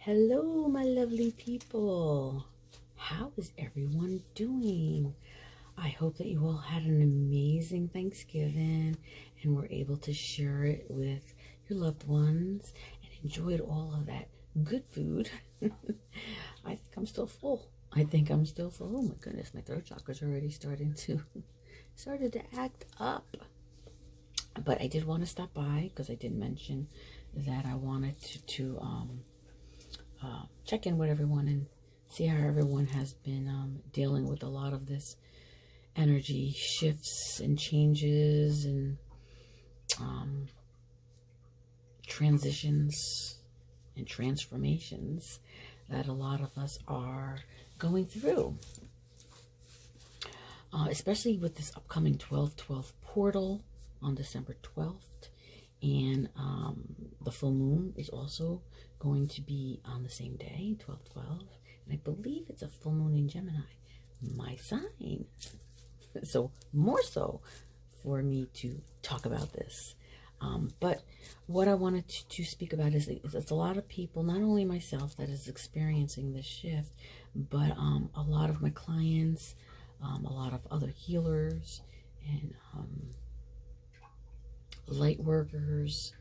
Hello, my lovely people. How is everyone doing? I hope that you all had an amazing Thanksgiving and were able to share it with your loved ones and enjoyed all of that good food. I think I'm still full. Oh my goodness, my throat chakra's already started to act up. But I did want to stop by because I did mention that I wanted to check in with everyone and see how everyone has been dealing with a lot of this energy shifts and changes and transitions and transformations that a lot of us are going through. Especially with this upcoming 12/12 portal on December 12th. And the full moon is also going to be on the same day, 12/12. And I believe it's a full moon in Gemini, my sign. So more so for me to talk about this. But what I wanted to speak about is it's a lot of people, not only myself, that is experiencing this shift, but a lot of my clients, a lot of other healers, and light workers,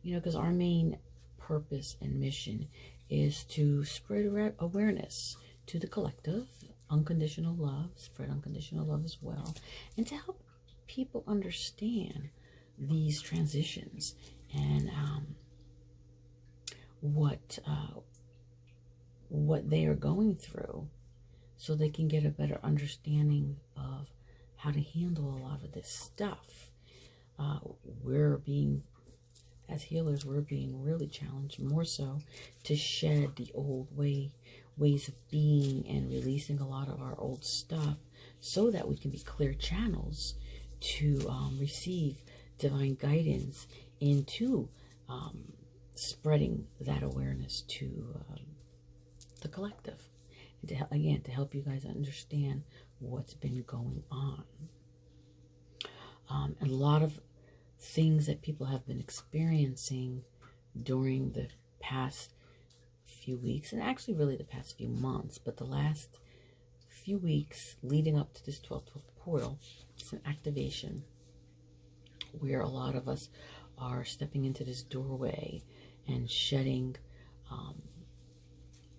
because our main purpose and mission is to spread awareness to the collective, unconditional love, spread unconditional love as well, and to help people understand these transitions and what they are going through, so they can get a better understanding of how to handle a lot of this stuff. As healers, we're being really challenged more so to shed the old ways of being and releasing a lot of our old stuff so that we can be clear channels to receive divine guidance into spreading that awareness to the collective. And to help you guys understand what's been going on. A lot of things that people have been experiencing during the past few weeks, and actually really the past few months, but the last few weeks leading up to this 12/12 portal, it's an activation where a lot of us are stepping into this doorway and shedding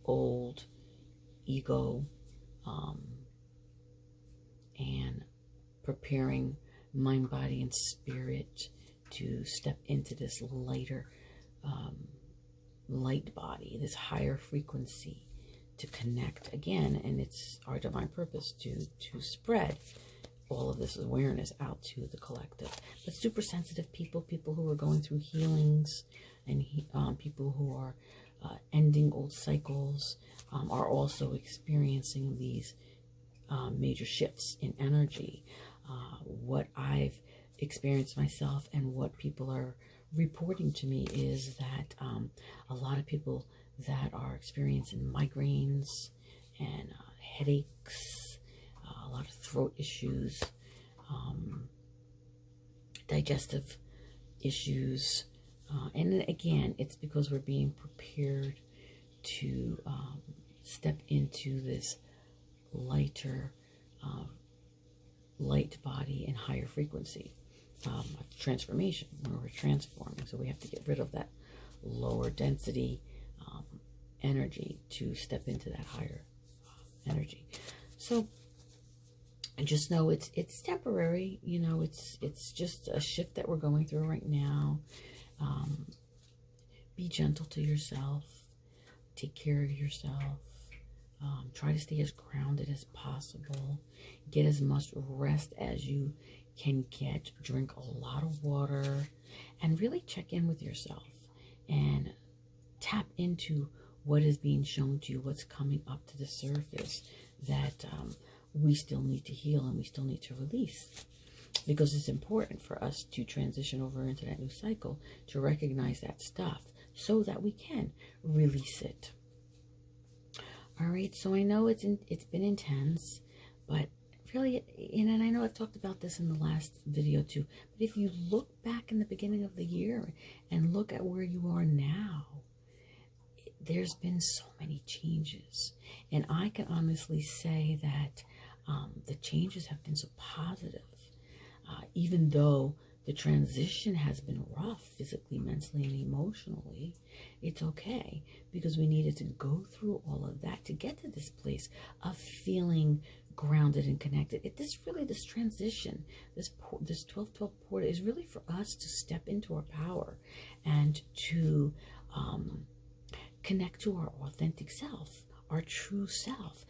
old ego and preparing mind, body, and spirit to step into this lighter light body, this higher frequency, to connect again. And it's our divine purpose to spread all of this awareness out to the collective. But super sensitive people who are going through healings, and people who are ending old cycles are also experiencing these major shifts in energy. What I've experienced myself and what people are reporting to me is that a lot of people that are experiencing migraines and headaches, a lot of throat issues, digestive issues, and again, it's because we're being prepared to step into this lighter light body and higher frequency transformation, where we're transforming. So we have to get rid of that lower density energy to step into that higher energy. So just know it's temporary. It's just a shift that we're going through right now. Be gentle to yourself. Take care of yourself. Try to stay as grounded as possible. Get as much rest as you can get. Drink a lot of water. And really check in with yourself. And tap into what is being shown to you, what's coming up to the surface that we still need to heal and we still need to release. Because it's important for us to transition over into that new cycle, to recognize that stuff so that we can release it. All right, so I know it's been intense, but really, and I know I've talked about this in the last video too, but if you look back in the beginning of the year and look at where you are now, there's been so many changes. And I can honestly say that the changes have been so positive. Even though the transition has been rough physically, mentally, and emotionally, it's okay, because we needed to go through all of that to get to this place of feeling grounded and connected. This transition, this 12-12 portal is really for us to step into our power and to connect to our authentic self, our true self.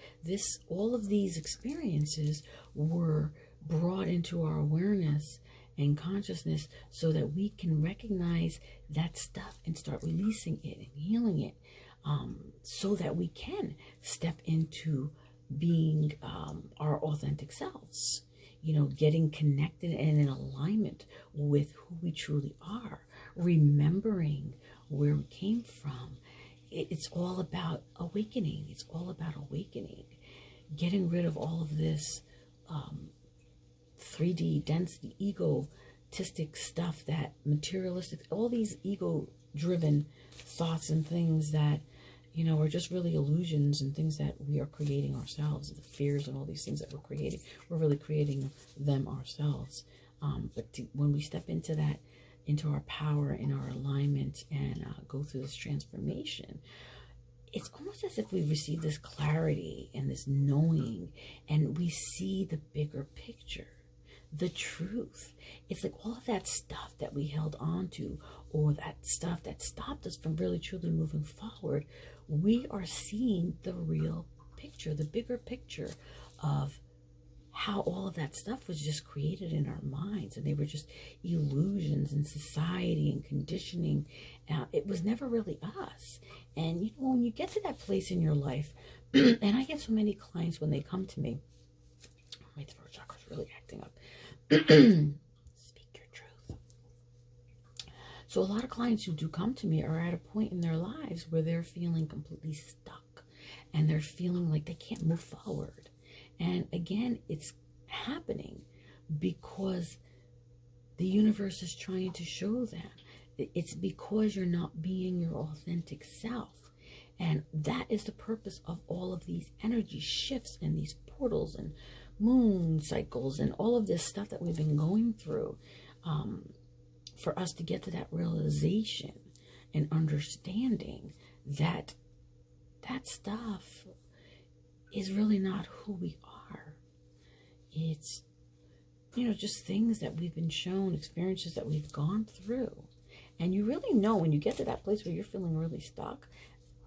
All of these experiences were brought into our awareness and consciousness so that we can recognize that stuff and start releasing it and healing it, so that we can step into being our authentic selves, getting connected and in alignment with who we truly are, remembering where we came from. It's all about awakening. It's all about awakening, getting rid of all of this 3D density, egotistic stuff, that materialistic, all these ego-driven thoughts and things that, are just really illusions and things that we are creating ourselves. The fears and all these things that we're creating, we're really creating them ourselves. When we step into that, into our power, in our alignment, and go through this transformation, it's almost as if we receive this clarity and this knowing, and we see the bigger picture, the truth. It's like all of that stuff that we held on to, or that stuff that stopped us from really truly moving forward, we are seeing the real picture, the bigger picture of how all of that stuff was just created in our minds, and they were just illusions in society and conditioning. It was never really us. And when you get to that place in your life, and I get so many clients when they come to me, my throat chakra's really acting up. Speak your truth. So a lot of clients who do come to me are at a point in their lives where they're feeling completely stuck, and they're feeling like they can't move forward. And again, it's happening because the universe is trying to show them. It's because you're not being your authentic self. And that is the purpose of all of these energy shifts and these portals and moon cycles and all of this stuff that we've been going through, for us to get to that realization and understanding that that stuff is really not who we are. It's, just things that we've been shown, experiences that we've gone through. And you really know when you get to that place where you're feeling really stuck,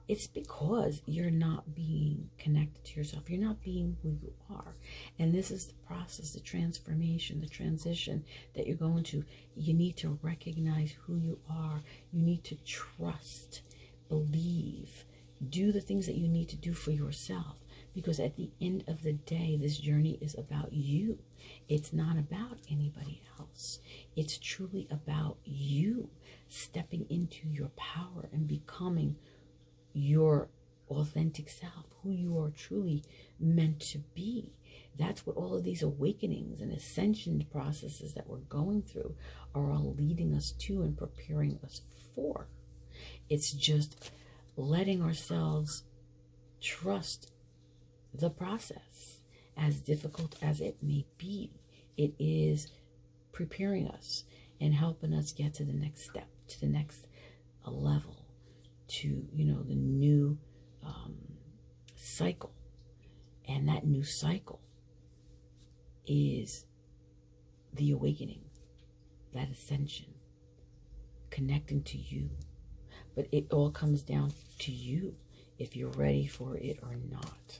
it's because you're not being connected to yourself. You're not being who you are. And this is the process, the transformation, the transition that you're going to. You need to recognize who you are. You need to trust, believe, do the things that you need to do for yourself. Because at the end of the day, this journey is about you. It's not about anybody else. It's truly about you stepping into your power and becoming your authentic self, who you are truly meant to be. That's what all of these awakenings and ascension processes that we're going through are all leading us to and preparing us for. It's just letting ourselves trust the process, as difficult as it may be. It is preparing us and helping us get to the next step, to the next level, to, the new cycle. And that new cycle is the awakening, that ascension, connecting to you. But it all comes down to you, if you're ready for it or not.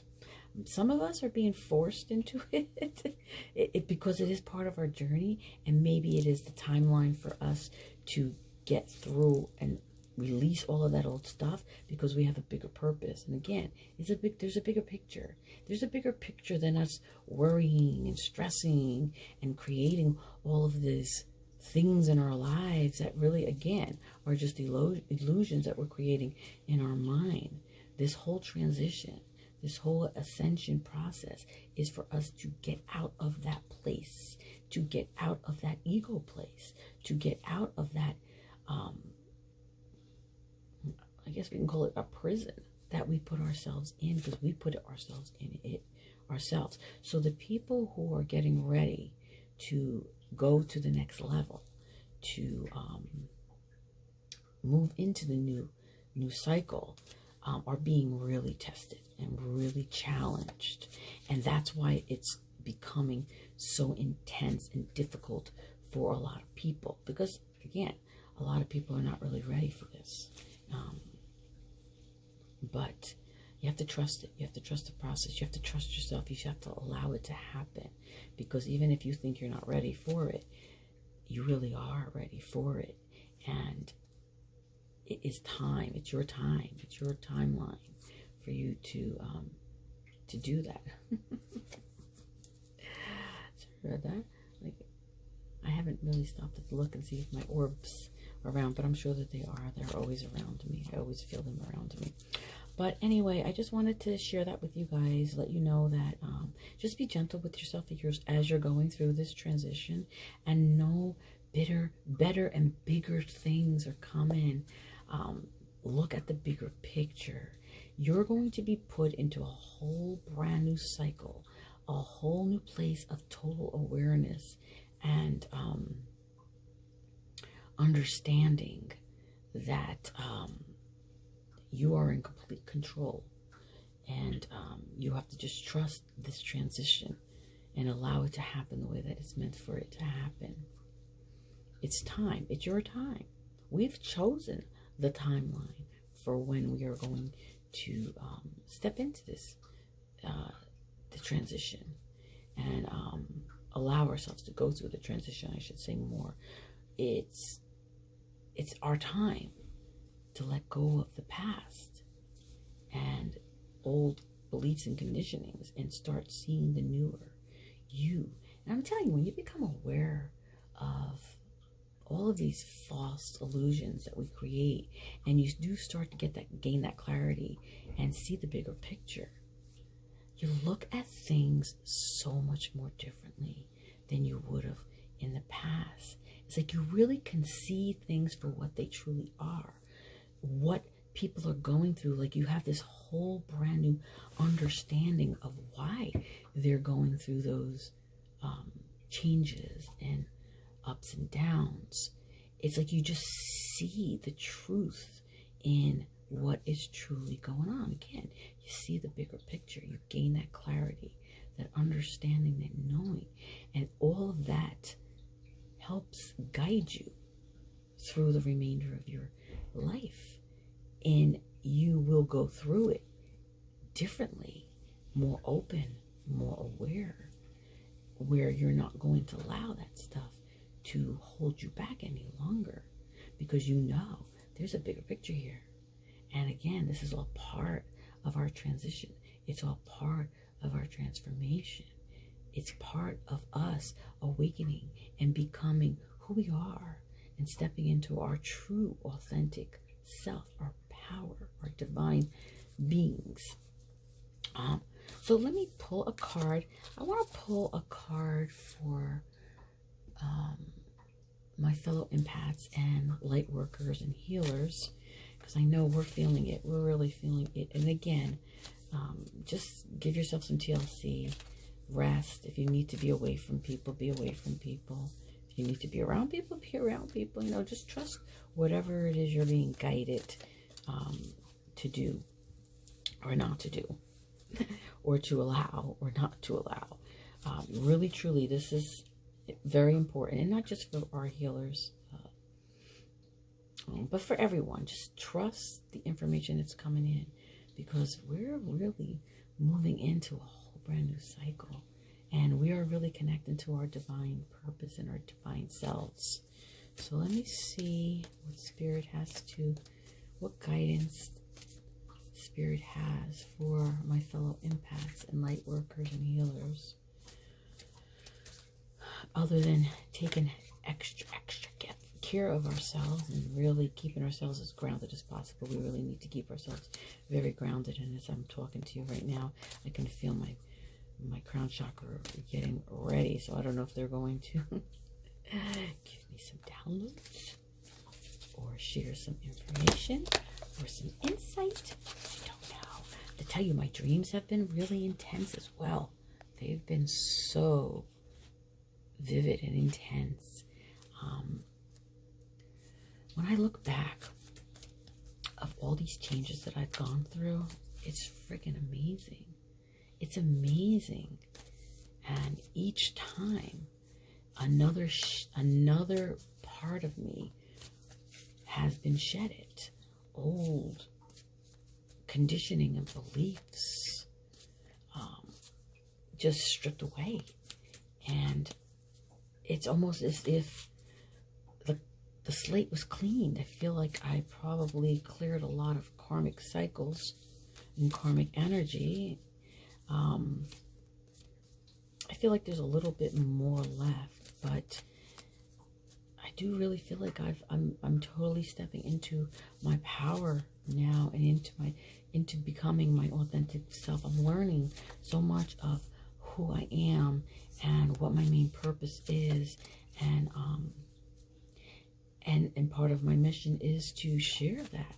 Some of us are being forced into it because it is part of our journey, and maybe it is the timeline for us to get through and release all of that old stuff, because we have a bigger purpose. And again, there's a bigger picture. There's a bigger picture than us worrying and stressing and creating all of these things in our lives that really, again, are just illusions that we're creating in our mind. This whole transition, this whole ascension process is for us to get out of that place, to get out of that ego place, to get out of that I guess we can call it a prison that we put ourselves in, because we put ourselves in it ourselves. So the people who are getting ready to go to the next level, to move into the new cycle, are being really tested and really challenged. And that's why it's becoming so intense and difficult for a lot of people, because again, a lot of people are not really ready for this. But you have to trust it. You have to trust the process. You have to trust yourself. You have to allow it to happen, because even if you think you're not ready for it, you really are ready for it. And it is time. It's your time. It's your timeline for you to do that. Sorry about that. Like, I haven't really stopped to look and see if my orbs are around, but I'm sure that they are. They're always around me. I always feel them around me. But anyway, I just wanted to share that with you guys, let you know that just be gentle with yourself as you're going through this transition, and know better and bigger things are coming. Look at the bigger picture. You're going to be put into a whole brand new cycle, a whole new place of total awareness and understanding that you are in complete control, and you have to just trust this transition and allow it to happen the way that it's meant for it to happen. It's time. It's your time. We've chosen the timeline for when we are going to step into this the transition, and allow ourselves to go through the transition, I should say more. It's our time to let go of the past and old beliefs and conditionings and start seeing the newer you. And I'm telling you, when you become aware of all of these false illusions that we create, and you do start to gain that clarity and see the bigger picture, you look at things so much more differently than you would have in the past. It's like you really can see things for what they truly are, what people are going through. Like, you have this whole brand new understanding of why they're going through those changes and ups and downs. It's like you just see the truth in what is truly going on. Again, you see the bigger picture. You gain that clarity, that understanding, that knowing, and all of that helps guide you through the remainder of your life. And you will go through it differently, more open, more aware, where you're not going to allow that stuff to hold you back any longer, because you know there's a bigger picture here. And again, this is all part of our transition. It's all part of our transformation. It's part of us awakening and becoming who we are and stepping into our true, authentic self, our power, our divine beings. So let me pull a card. I want to pull a card for my fellow empaths and light workers and healers, because I know we're feeling it. We're really feeling it. And again, just give yourself some TLC, rest. If you need to be away from people, be away from people. If you need to be around people, be around people. You know, just trust whatever it is you're being guided to do or not to do, or to allow or not to allow. Really, truly, this is very important, and not just for our healers, but for everyone. Just trust the information that's coming in, because we're really moving into a whole brand new cycle, and we are really connecting to our divine purpose and our divine selves. So let me see what Spirit has what guidance Spirit has for my fellow empaths and light workers and healers, other than taking extra care of ourselves and really keeping ourselves as grounded as possible. We really need to keep ourselves very grounded. And as I'm talking to you right now, I can feel my crown chakra getting ready. So I don't know if they're going to give me some downloads or share some information. or some insight. I don't know. To tell you, my dreams have been really intense as well. They've been so vivid and intense. When I look back of all these changes that I've gone through, it's freaking amazing. It's amazing. And each time, another part of me has been shedded. Old conditioning and beliefs just stripped away. And it's almost as if the slate was cleaned. I feel like I probably cleared a lot of karmic cycles and karmic energy. I feel like there's a little bit more left, but I do really feel like I'm totally stepping into my power now and into becoming my authentic self. I'm learning so much of who I am and what my main purpose is, and part of my mission is to share that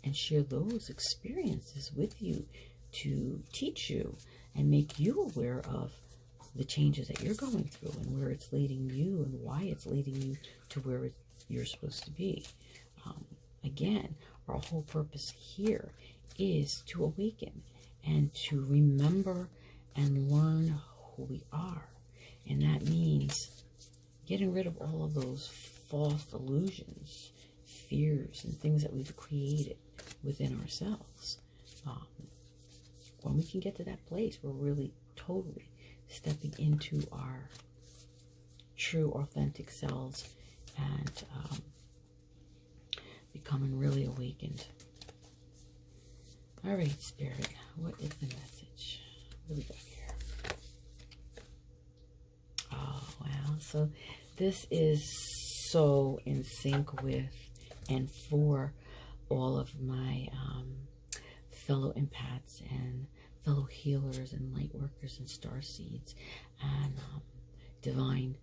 and share those experiences with you, to teach you and make you aware of the changes that you're going through and where it's leading you and why it's leading you to where you're supposed to be. Again, our whole purpose here is to awaken and to remember and learn who we are. And that means getting rid of all of those false illusions, fears, and things that we've created within ourselves. When we can get to that place, we're really totally stepping into our true authentic selves and becoming really awakened. All right, Spirit, what is the message? What do we got here? Oh, wow. So this is so in sync with and for all of my fellow empaths and fellow healers and light workers and star seeds and divine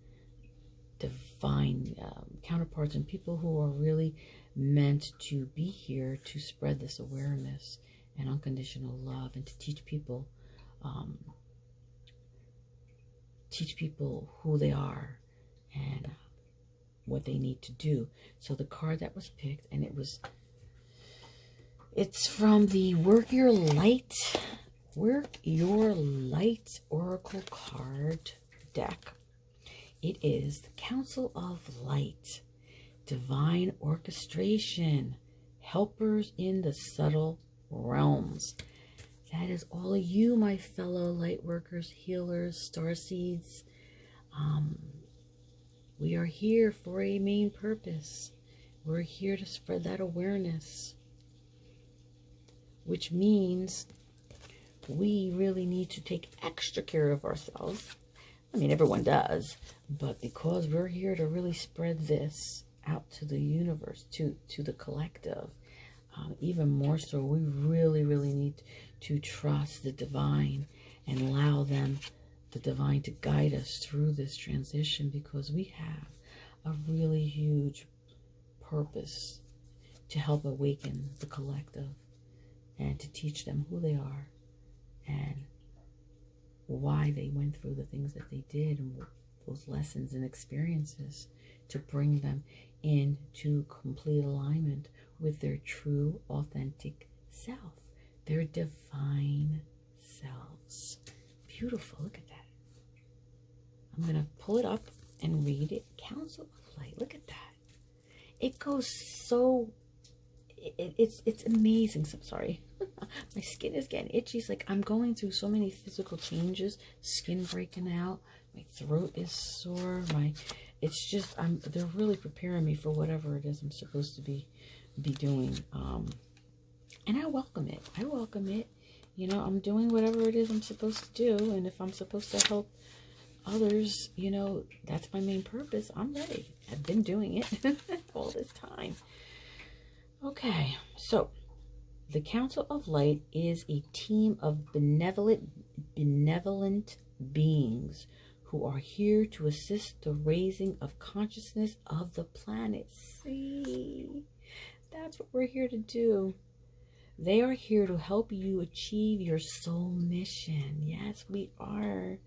counterparts and people who are really meant to be here to spread this awareness and unconditional love and to teach people who they are and what they need to do. So the card that was picked, and it's from the Work Your Light Oracle card deck. It is the Council of Light, Divine Orchestration, Helpers in the Subtle Realms. That is all of you, my fellow light workers, healers, starseeds. We are here for a main purpose. We're here to spread that awareness, which means we really need to take extra care of ourselves. I mean, everyone does, but because we're here to really spread this out to the universe, to the collective, even more so, we really, really need to trust the divine and allow the divine to guide us through this transition, because we have a really huge purpose to help awaken the collective and to teach them who they are and why they went through the things that they did and those lessons and experiences, to bring them into complete alignment with their true authentic self, their divine selves. Beautiful. Look at that. I'm going to pull it up and read it. Council of Light. Look at that. It goes so... It's amazing. So, sorry. My skin is getting itchy. It's like I'm going through so many physical changes. Skin breaking out. My throat is sore. It's just... They're really preparing me for whatever it is I'm supposed to be doing. And I welcome it. I welcome it. You know, I'm doing whatever it is I'm supposed to do. And if I'm supposed to help others, you know, that's my main purpose. I'm ready. I've been doing it all this time. Okay, so the Council of Light is a team of benevolent beings who are here to assist the raising of consciousness of the planet. See, that's what we're here to do. They are here to help you achieve your soul mission. Yes, we are.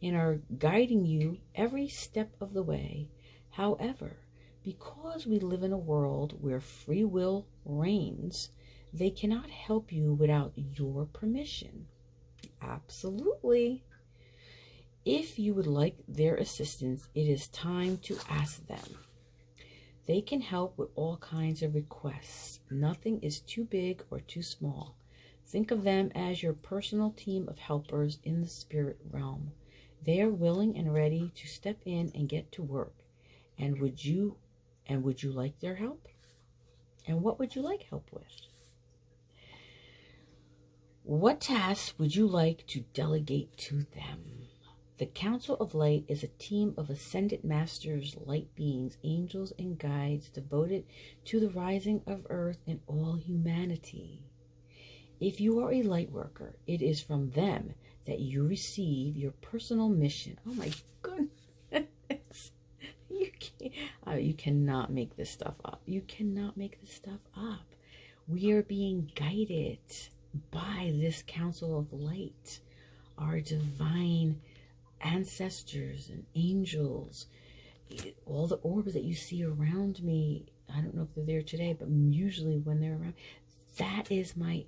And are guiding you every step of the way. However, because we live in a world where free will reigns, they cannot help you without your permission. Absolutely. If you would like their assistance, it is time to ask them. They can help with all kinds of requests. Nothing is too big or too small. Think of them as your personal team of helpers in the spirit realm. They are willing and ready to step in and get to work. And would you like their help? And what would you like help with? What tasks would you like to delegate to them? The Council of Light is a team of ascended masters, light beings, angels, and guides devoted to the rising of Earth and all humanity. If you are a light worker, it is from them that you receive your personal mission. Oh my goodness. You cannot make this stuff up. You cannot make this stuff up. We are being guided by this Council of Light, our divine ancestors and angels, all the orbs that you see around me. I don't know if they're there today, but usually when they're around, that is my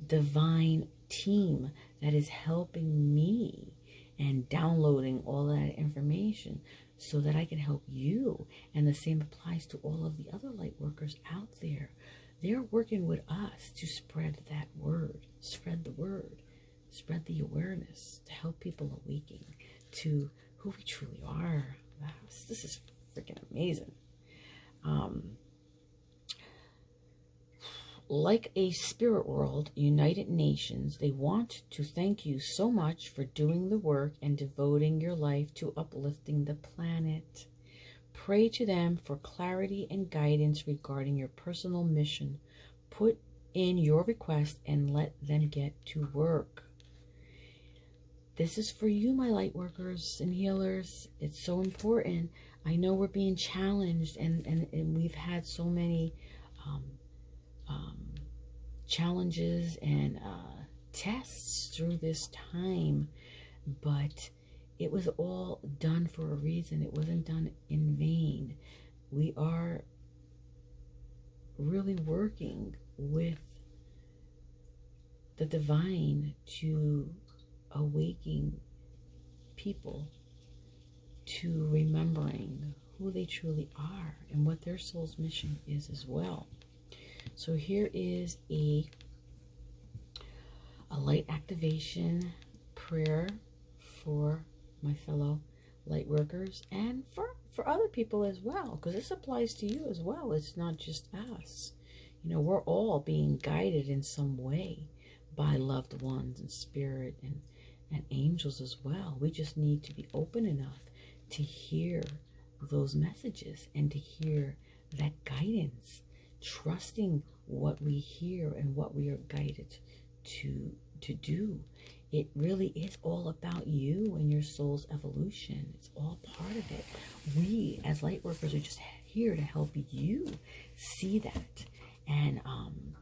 divine team that is helping me and downloading all that information so that I can help you. And the same applies to all of the other light workers out there. They're working with us to spread that word, spread the word, spread the awareness, to help people awaken to who we truly are. Wow, this is freaking amazing. Like a spirit world, United Nations, they want to thank you so much for doing the work and devoting your life to uplifting the planet. Pray to them for clarity and guidance regarding your personal mission. Put in your request and let them get to work. This is for you, my light workers and healers. It's so important. I know we're being challenged, and we've had so many challenges and tests through this time, but it was all done for a reason. It wasn't done in vain. We are really working with the divine to awaken people to remembering who they truly are and what their soul's mission is as well. So here is a light activation prayer for my fellow light workers and for other people as well, because this applies to you as well. It's not just us. You know, we're all being guided in some way by loved ones and spirit and angels as well. We just need to be open enough to hear those messages and to hear that guidance, trusting what we hear and what we are guided to do. It really is all about you and your soul's evolution. It's all part of it. We as light workers are just here to help you see that and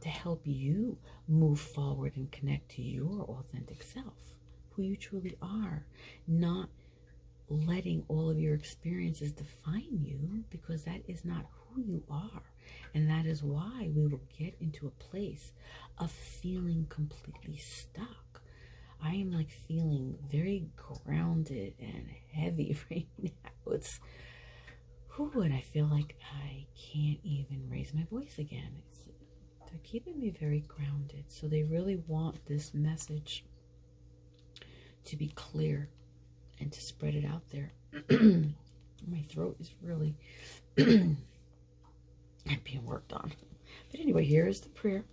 to help you move forward and connect to your authentic self, who you truly are, not letting all of your experiences define you, because that is not who you are. And that is why we will get into a place of feeling completely stuck. I am like feeling very grounded and heavy right now. It's, and I feel like I can't even raise my voice again. They're keeping me very grounded. So they really want this message to be clear and to spread it out there. My throat is really being worked on. But anyway, here is the prayer.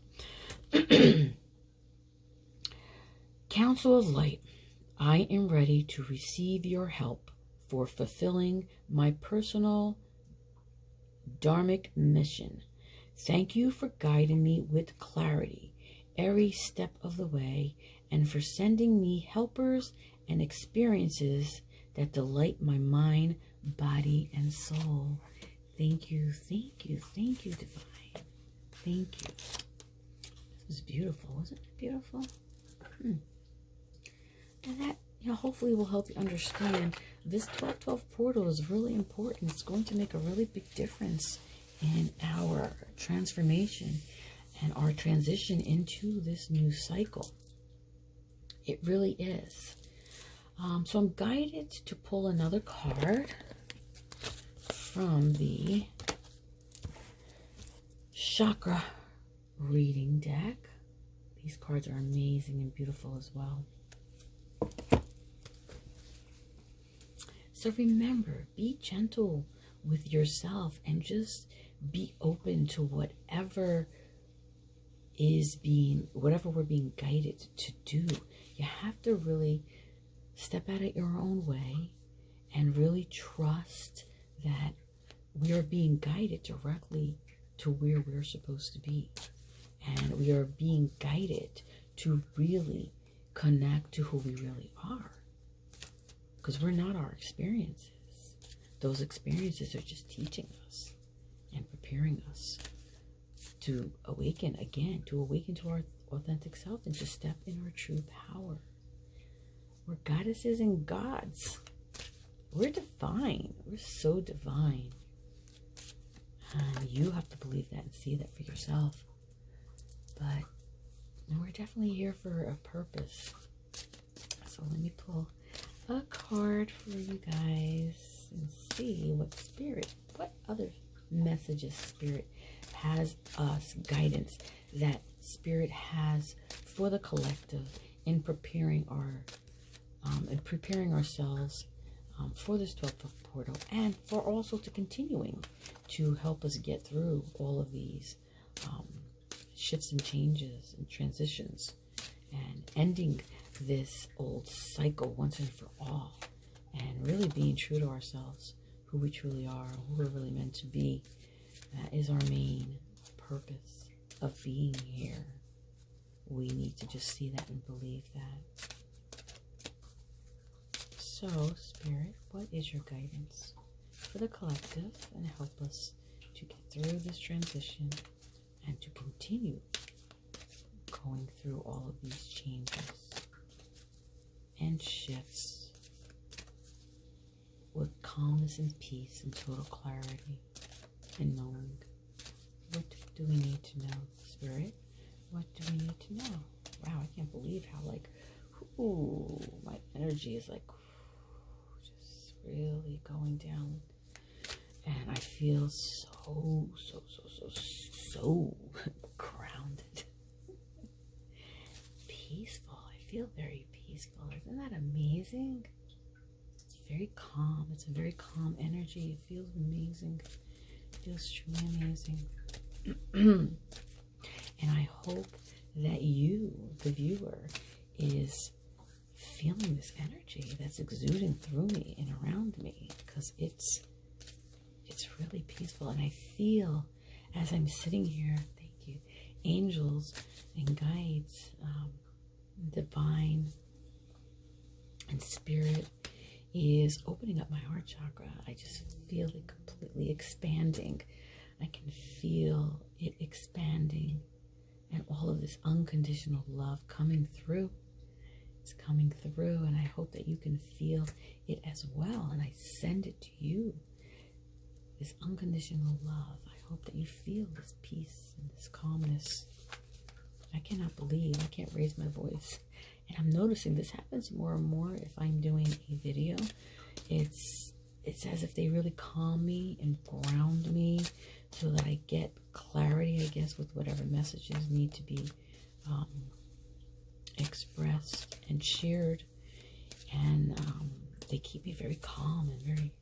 Council of Light, I am ready to receive your help for fulfilling my personal dharmic mission. Thank you for guiding me with clarity every step of the way and for sending me helpers and experiences that delight my mind, body, and soul. Thank you, thank you, thank you, Divine. Thank you. was beautiful. Wasn't it beautiful? And that, hopefully will help you understand this 1212 portal is really important. It's going to make a really big difference in our transformation and our transition into this new cycle. It really is. So I'm guided to pull another card from the chakra reading deck. These cards are amazing and beautiful as well. So remember, be gentle with yourself and just be open to whatever we're being guided to do. You have to really step out of your own way and really trust that we are being guided directly to where we're supposed to be. And we are being guided to really connect to who we really are. Because we're not our experiences. Those experiences are just teaching us and preparing us to awaken again, to awaken to our authentic self and to step in our true power. We're goddesses and gods. We're divine. We're so divine. And you have to believe that and see that for yourself. But we're definitely here for a purpose. So let me pull a card for you guys and see what other messages Spirit has us, guidance that Spirit has for the collective in preparing ourselves for this 12th portal, and for also to continuing to help us get through all of these shifts and changes and transitions, and ending this old cycle once and for all, and really being true to ourselves, who we truly are, who we're really meant to be. That is our main purpose of being here. We need to just see that and believe that. So, Spirit, what is your guidance for the collective, and help us to get through this transition and to continue going through all of these changes and shifts with calmness and peace and total clarity, and knowing what do we need to know, Spirit? What do we need to know? Wow, I can't believe how my energy is just really going down, and I feel so grounded, peaceful. I feel very peaceful. Isn't that amazing? It's very calm. It's a very calm energy. It feels amazing. It feels truly amazing. And I hope that you, the viewer, is feeling this energy that's exuding through me and around me, because it's really peaceful. And I feel, as I'm sitting here, thank you, angels and guides, divine and Spirit is opening up my heart chakra. I just feel it completely expanding. I can feel it expanding, and all of this unconditional love coming through. It's coming through, and I hope that you can feel it as well. And I send it to you, this unconditional love. I hope that you feel this peace and this calmness. I cannot believe, I can't raise my voice. And I'm noticing this happens more and more if I'm doing a video. It's as if they really calm me and ground me, so that I get clarity, I guess, with whatever messages need to be expressed and shared. And they keep me very calm and very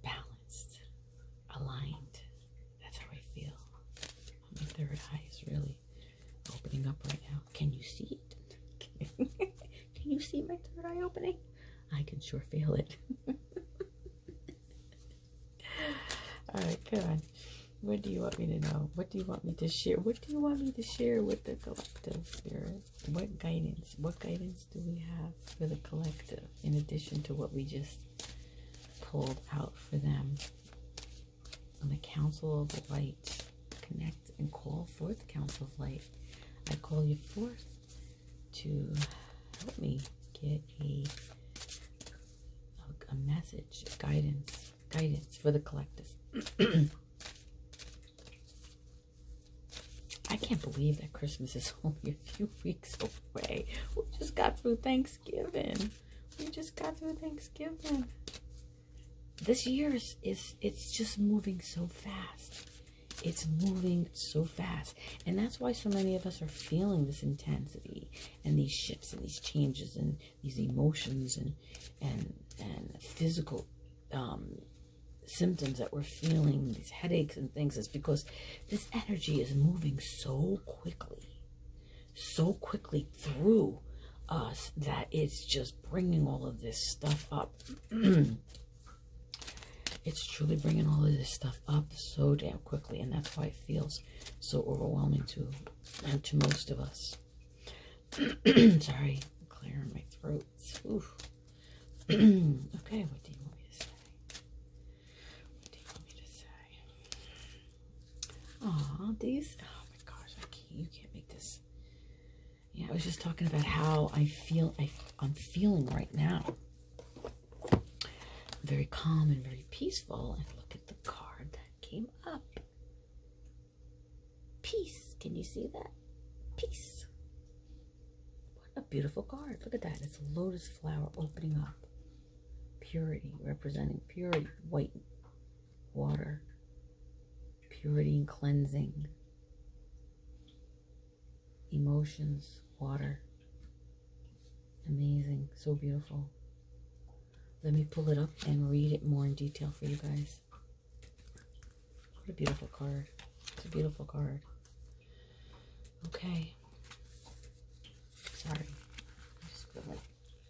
balanced, aligned. That's how I feel. My third eye is really opening up right now. Can you see it? Can you see my third eye opening? I can sure feel it. Alright, good. What do you want me to know? What do you want me to share? What do you want me to share with the collective, Spirit? What guidance do we have for the collective, in addition to what we just pulled out for them? On the Council of Light connect and call forth the Council of Light. I call you forth to help me get a message, guidance for the collective. I can't believe that Christmas is only a few weeks away. We just got through Thanksgiving. This year it's just moving so fast. It's moving so fast. And that's why so many of us are feeling this intensity and these shifts and these changes and these emotions and physical symptoms that we're feeling, these headaches and things. Is because this energy is moving so quickly through us that it's just bringing all of this stuff up. It's truly bringing all of this stuff up so damn quickly, and that's why it feels so overwhelming to most of us. Sorry, I'm clearing my throat. Oof. Okay, what do you want me to say? Aw, these. Oh my gosh, you can't make this. Yeah, I was just talking about how I feel. I'm feeling right now. Very calm and very peaceful. And look at the card that came up. Peace. Can you see that? Peace. What a beautiful card. Look at that. It's a lotus flower opening up. Purity, representing purity. White water. Purity and cleansing. Emotions. Water. Amazing. So beautiful. Let me pull it up and read it more in detail for you guys. What a beautiful card. It's a beautiful card. Okay. Sorry. I just feel like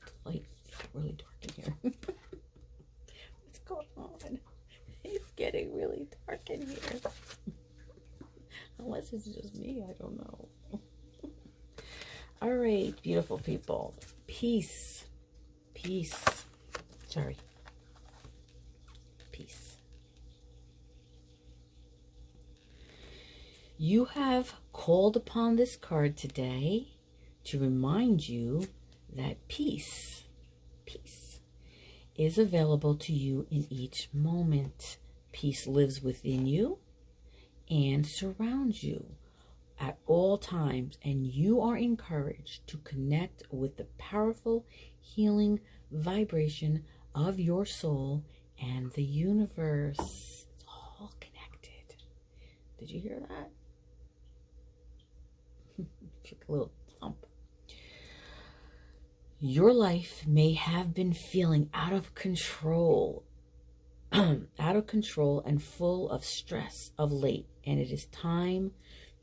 the light got really dark in here. What's going on? It's getting really dark in here. Unless it's just me, I don't know. All right, beautiful people. Peace. Peace. Sorry. Peace. You have called upon this card today to remind you that peace is available to you in each moment. Peace lives within you and surrounds you at all times, and you are encouraged to connect with the powerful healing vibration of your soul and the universe. It's all connected. Did you hear that? Took a little thump. Your life may have been feeling out of control and full of stress of late, and it is time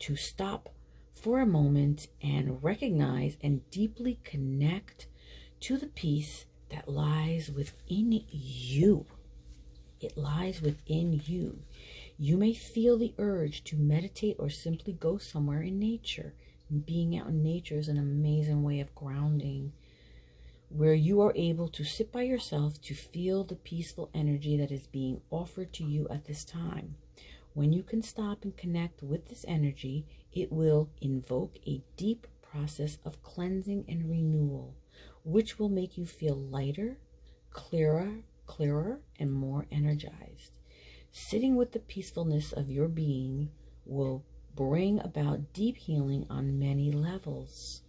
to stop for a moment and recognize and deeply connect to the peace that lies within you. It lies within you. You may feel the urge to meditate or simply go somewhere in nature. Being out in nature is an amazing way of grounding, where you are able to sit by yourself to feel the peaceful energy that is being offered to you at this time. When you can stop and connect with this energy, it will invoke a deep process of cleansing and renewal, which will make you feel lighter, clearer, and more energized. Sitting with the peacefulness of your being will bring about deep healing on many levels.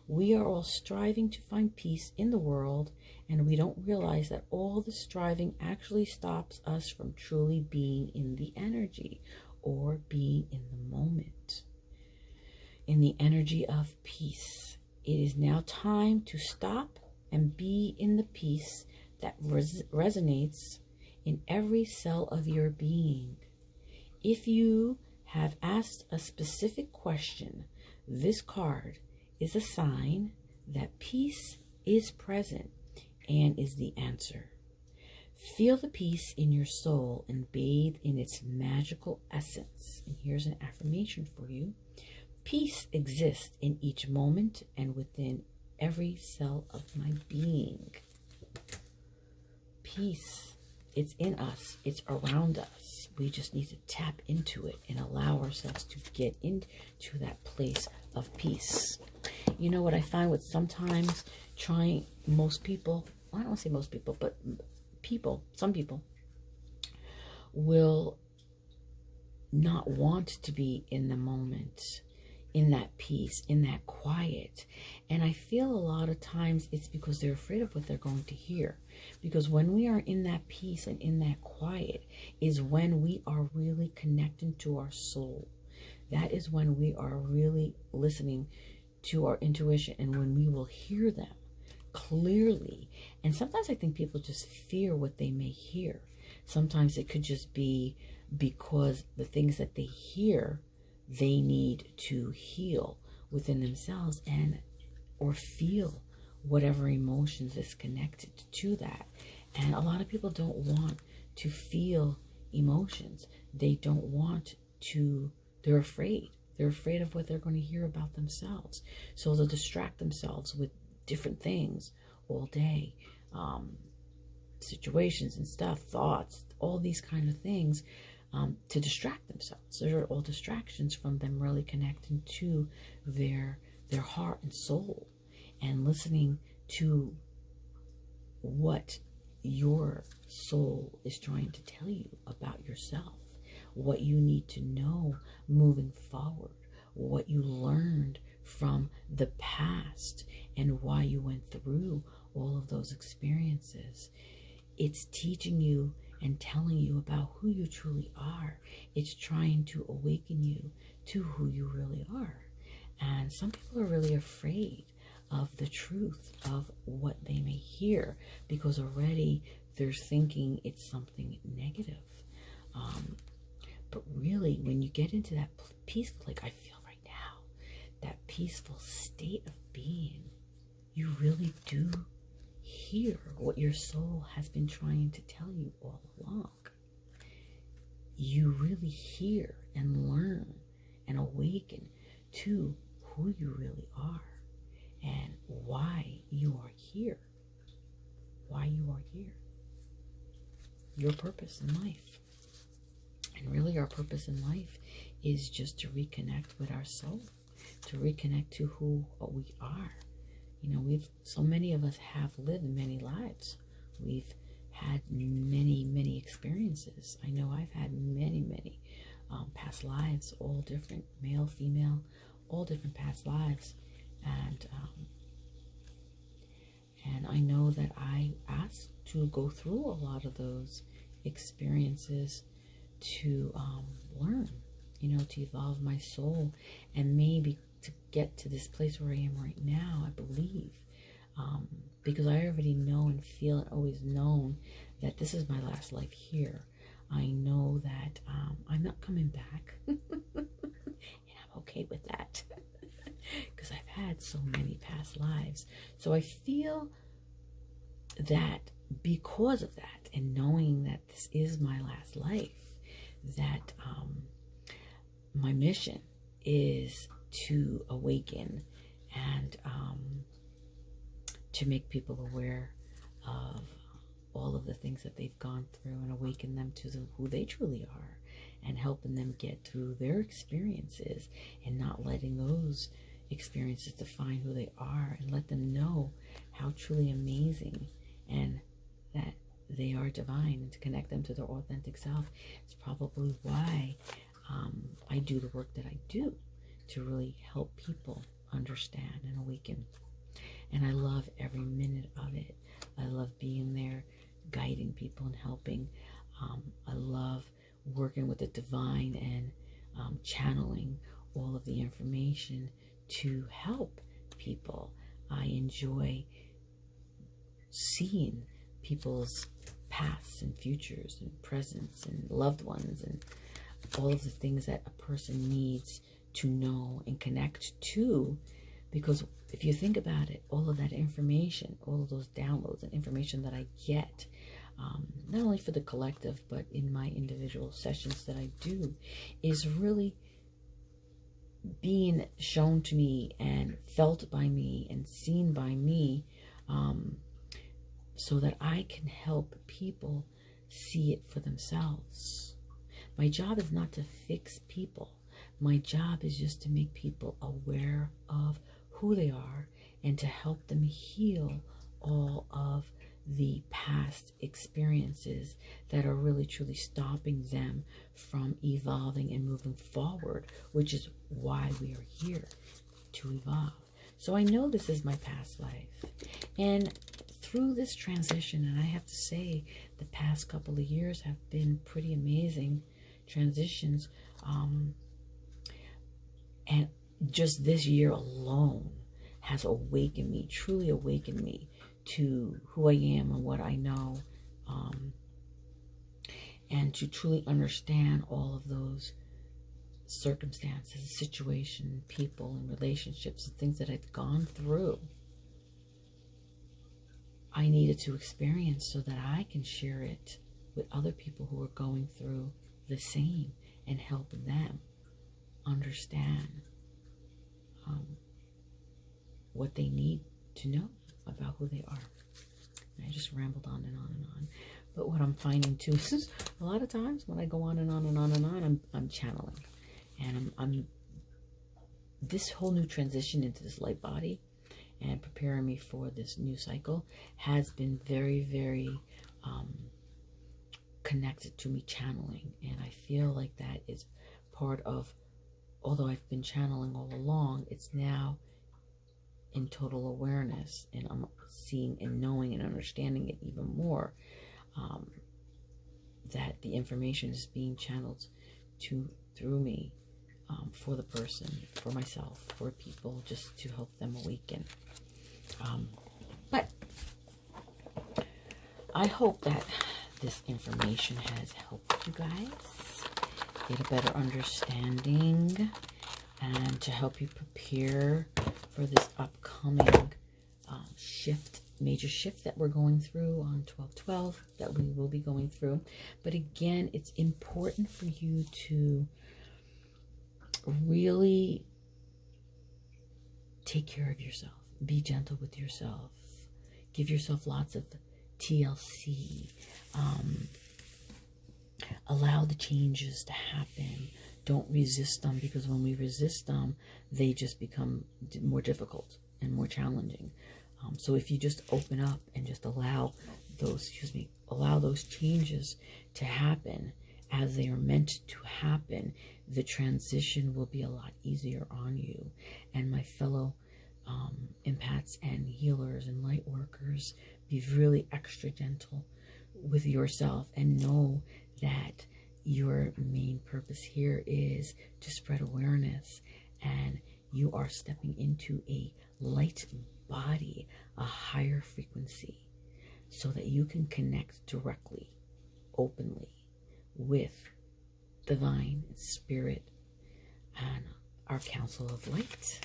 We are all striving to find peace in the world, and we don't realize that all the striving actually stops us from truly being in the energy or being in the moment. In the energy of peace, it is now time to stop and be in the peace that resonates in every cell of your being. If you have asked a specific question, this card is a sign that peace is present and is the answer. Feel the peace in your soul and bathe in its magical essence. And here's an affirmation for you. Peace exists in each moment and within every cell of my being. Peace It's in us. It's around us. We just need to tap into it and allow ourselves to get into that place of peace. You know what I find with sometimes most people, I don't want to say most people, but some people will not want to be in the moment, in that peace, in that quiet. And I feel a lot of times it's because they're afraid of what they're going to hear. Because when we are in that peace and in that quiet is when we are really connecting to our soul. That is when we are really listening to our intuition, and when we will hear them clearly. And sometimes I think people just fear what they may hear. Sometimes it could just be because the things that they hear, they need to heal within themselves or feel whatever emotions is connected to that. And a lot of people don't want to feel emotions. They don't want to, they're afraid. They're afraid of what they're going to hear about themselves. So they'll distract themselves with different things all day. Situations and stuff, thoughts, all these kind of things to distract themselves. They're all distractions from them really connecting to their heart and soul and listening to what your soul is trying to tell you about yourself, what you need to know moving forward, what you learned from the past and why you went through all of those experiences. It's teaching you and telling you about who you truly are. It's trying to awaken you to who you really are. And some people are really afraid of the truth of what they may hear because already they're thinking it's something negative. But really, when you get into that peaceful, like I feel right now, that peaceful state of being, you really do hear what your soul has been trying to tell you all along. You really hear and learn and awaken to who you really are and why you are here. Why you are here. Your purpose in life. And really our purpose in life is just to reconnect with our soul, to reconnect to who we are. You know, so many of us have lived many lives. We've had many experiences. I know I've had many past lives, all different, male, female, all different past lives. And I know that I asked to go through a lot of those experiences to learn, you know, to evolve my soul and maybe to get to this place where I am right now, I believe, because I already know and feel and always known that this is my last life here. I know that I'm not coming back, and I'm okay with that, because I've had so many past lives. So I feel that because of that, and knowing that this is my last life, that my mission is to awaken and to make people aware of all of the things that they've gone through and awaken them to who they truly are and helping them get through their experiences and not letting those experiences define who they are, and let them know how truly amazing and that they are divine, and to connect them to their authentic self. It's probably why I do the work that I do, to really help people understand and awaken. And I love every minute of it. I love being there, guiding people and helping. I love working with the divine and channeling all of the information to help people. I enjoy seeing people's pasts and futures and presents and loved ones and all of the things that a person needs to know and connect to. Because if you think about it, all of that information, all of those downloads and information that I get, not only for the collective, but in my individual sessions that I do, is really being shown to me and felt by me and seen by me, so that I can help people see it for themselves. My job is not to fix people. My job is just to make people aware of who they are and to help them heal all of the past experiences that are really truly stopping them from evolving and moving forward, which is why we are here, to evolve. So I know this is my past life, and through this transition, and I have to say the past couple of years have been pretty amazing transitions, and just this year alone has awakened me, truly awakened me to who I am and what I know, and to truly understand all of those circumstances, situations, people, and relationships, and things that I've gone through. I needed to experience so that I can share it with other people who are going through the same and help them understand what they need to know about who they are. And I just rambled on and on and on. But what I'm finding too is a lot of times when I go on and on and on and on, I'm channeling. And I'm this whole new transition into this light body and preparing me for this new cycle has been very, very connected to me channeling. And I feel like that is part of, although I've been channeling all along, it's now in total awareness, and I'm seeing and knowing and understanding it even more, that the information is being channeled through me, for the person, for myself, for people, just to help them awaken. But I hope that this information has helped you guys get a better understanding and to help you prepare for this upcoming major shift that we're going through on 12/12, that we will be going through. But again, it's important for you to really take care of yourself. Be gentle with yourself. Give yourself lots of TLC. Allow the changes to happen. Don't resist them, because when we resist them, they just become more difficult and more challenging. So if you just open up and just allow those changes to happen as they are meant to happen, the transition will be a lot easier on you. And my fellow empaths and healers and light workers, be really extra gentle with yourself and know that your main purpose here is to spread awareness, and you are stepping into a light body, a higher frequency, so that you can connect directly, openly with divine spirit and our council of light,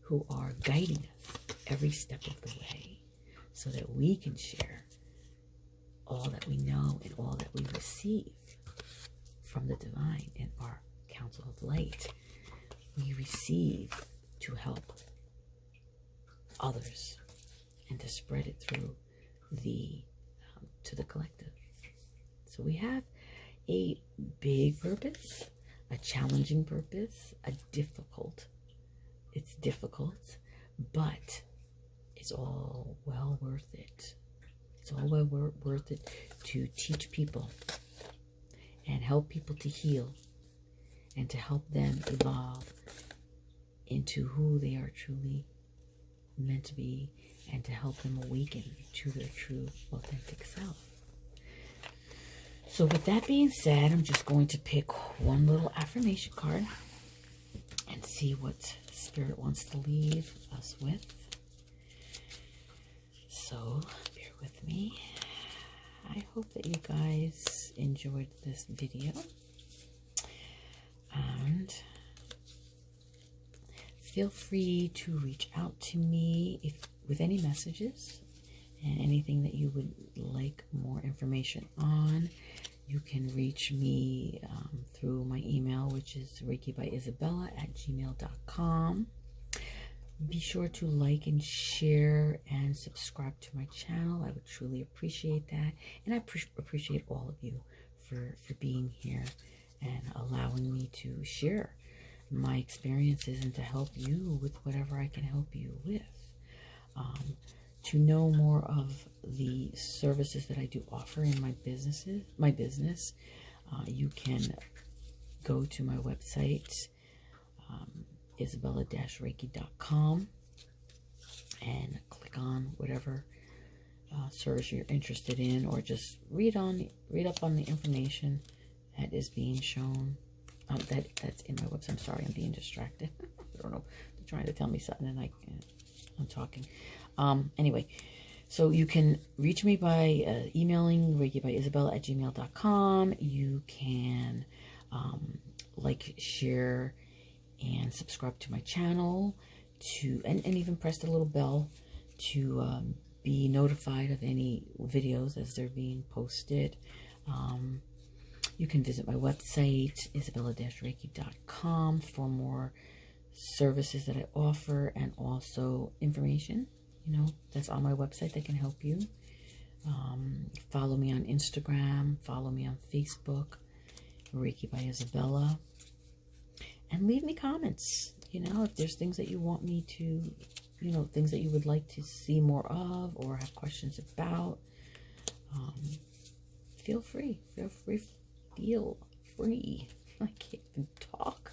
who are guiding us every step of the way, so that we can share all that we know and all that we receive from the divine and our council of light. We receive to help others and to spread it through to the collective. So we have a big purpose, a challenging purpose, it's difficult, but it's all well worth it. It's all well worth it to teach people and help people to heal and to help them evolve into who they are truly meant to be, and to help them awaken to their true authentic self. So with that being said, I'm just going to pick one little affirmation card and see what Spirit wants to leave us with. So bear with me. I hope that you guys enjoyed this video, and feel free to reach out to me with any messages and anything that you would like more information on. You can reach me through my email, which is reikibyisabella@gmail.com. Be sure to like and share and subscribe to my channel. I would truly appreciate that. And I appreciate all of you for being here and allowing me to share my experiences and to help you with whatever I can help you with. To know more of the services that I do offer in my business, you can go to my website, Isabella-Reiki.com, and click on whatever service you're interested in, or just read up on the information that is being shown. That's in my website. I'm sorry, I'm being distracted. I don't know. They're trying to tell me something, and I'm talking. Anyway, so you can reach me by emailing Reikibyisabella@gmail.com. You can like, share, and subscribe to my channel, and even press the little bell to be notified of any videos as they're being posted. You can visit my website, Isabella-Reiki.com, for more services that I offer, and also information, that's on my website that can help you. Follow me on Instagram, follow me on Facebook, Reiki by Isabella, and leave me comments, if there's things that you want me to, things that you would like to see more of or have questions about. Feel free. I can't even talk.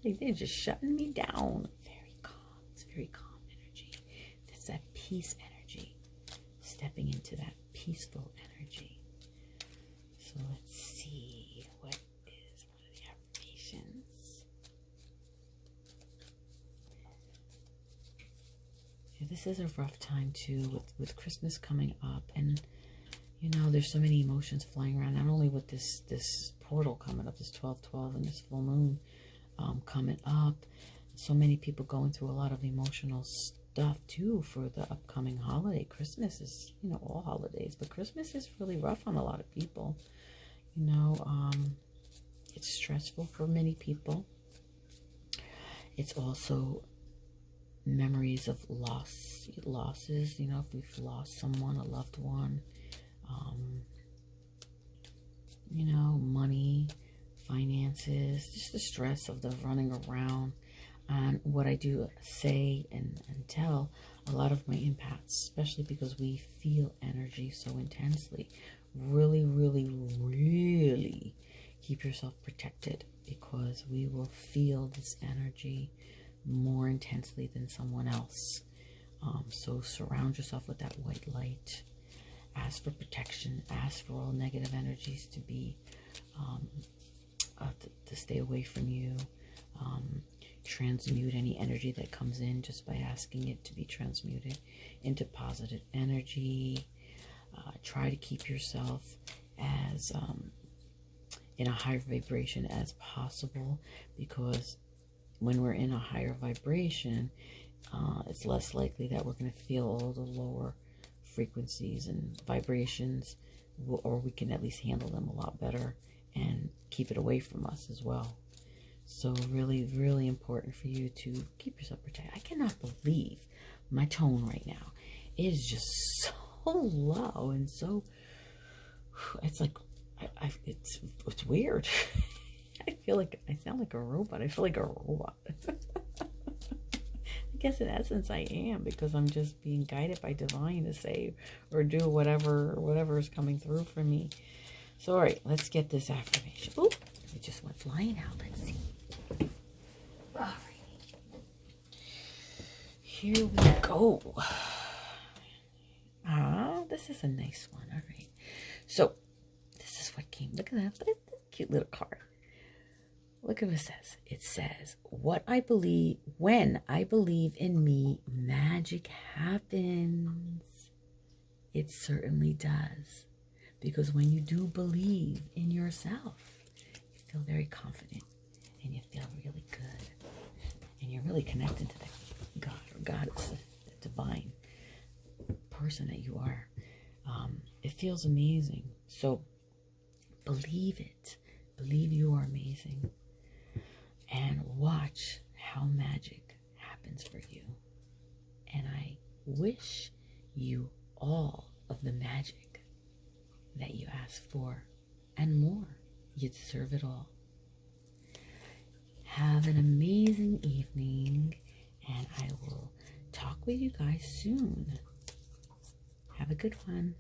Like, they're just shutting me down. Very calm. It's very calm energy. That's that peace energy. Stepping into that peaceful energy. So let's see. What is one of the affirmations? Yeah, this is a rough time too, with Christmas coming up, and there's so many emotions flying around, not only with this portal coming up, this 12/12, and this full moon coming up. So many people going through a lot of emotional stuff too for the upcoming holiday. Christmas is, all holidays, but Christmas is really rough on a lot of people. It's stressful for many people. It's also memories of losses, if we've lost someone, a loved one. Money, finances, just the stress of the running around. And what I do say and tell a lot of my empaths, especially because we feel energy so intensely, really, really, really keep yourself protected, because we will feel this energy more intensely than someone else. So surround yourself with that white light. Ask for protection. Ask for all negative energies to be to stay away from you. Transmute any energy that comes in just by asking it to be transmuted into positive energy. Try to keep yourself as in a higher vibration as possible, because when we're in a higher vibration, it's less likely that we're going to feel all the lower frequencies and vibrations, or we can at least handle them a lot better and keep it away from us as well. So really, really important for you to keep yourself protected. I cannot believe my tone right now. It is just so low and so, it's like, it's weird. I feel like I sound like a robot. I feel like a robot. I guess in essence I am, because I'm just being guided by divine to say or do whatever is coming through for me. So, all right, let's get this affirmation. Oh, it just went flying out. Let's see. All right. Here we go. This is a nice one. All right. So, this is what came. Look at that. Look at this cute little card. Look at what it says. It says, when I believe in me, magic happens. It certainly does. Because when you do believe in yourself, you feel very confident and you feel really good. And you're really connected to the God or goddess, the divine person that you are. It feels amazing. So believe it. Believe you are amazing. And watch how magic happens for you. And I wish you all of the magic that you ask for and more. You deserve it all. Have an amazing evening, and I will talk with you guys soon. Have a good one.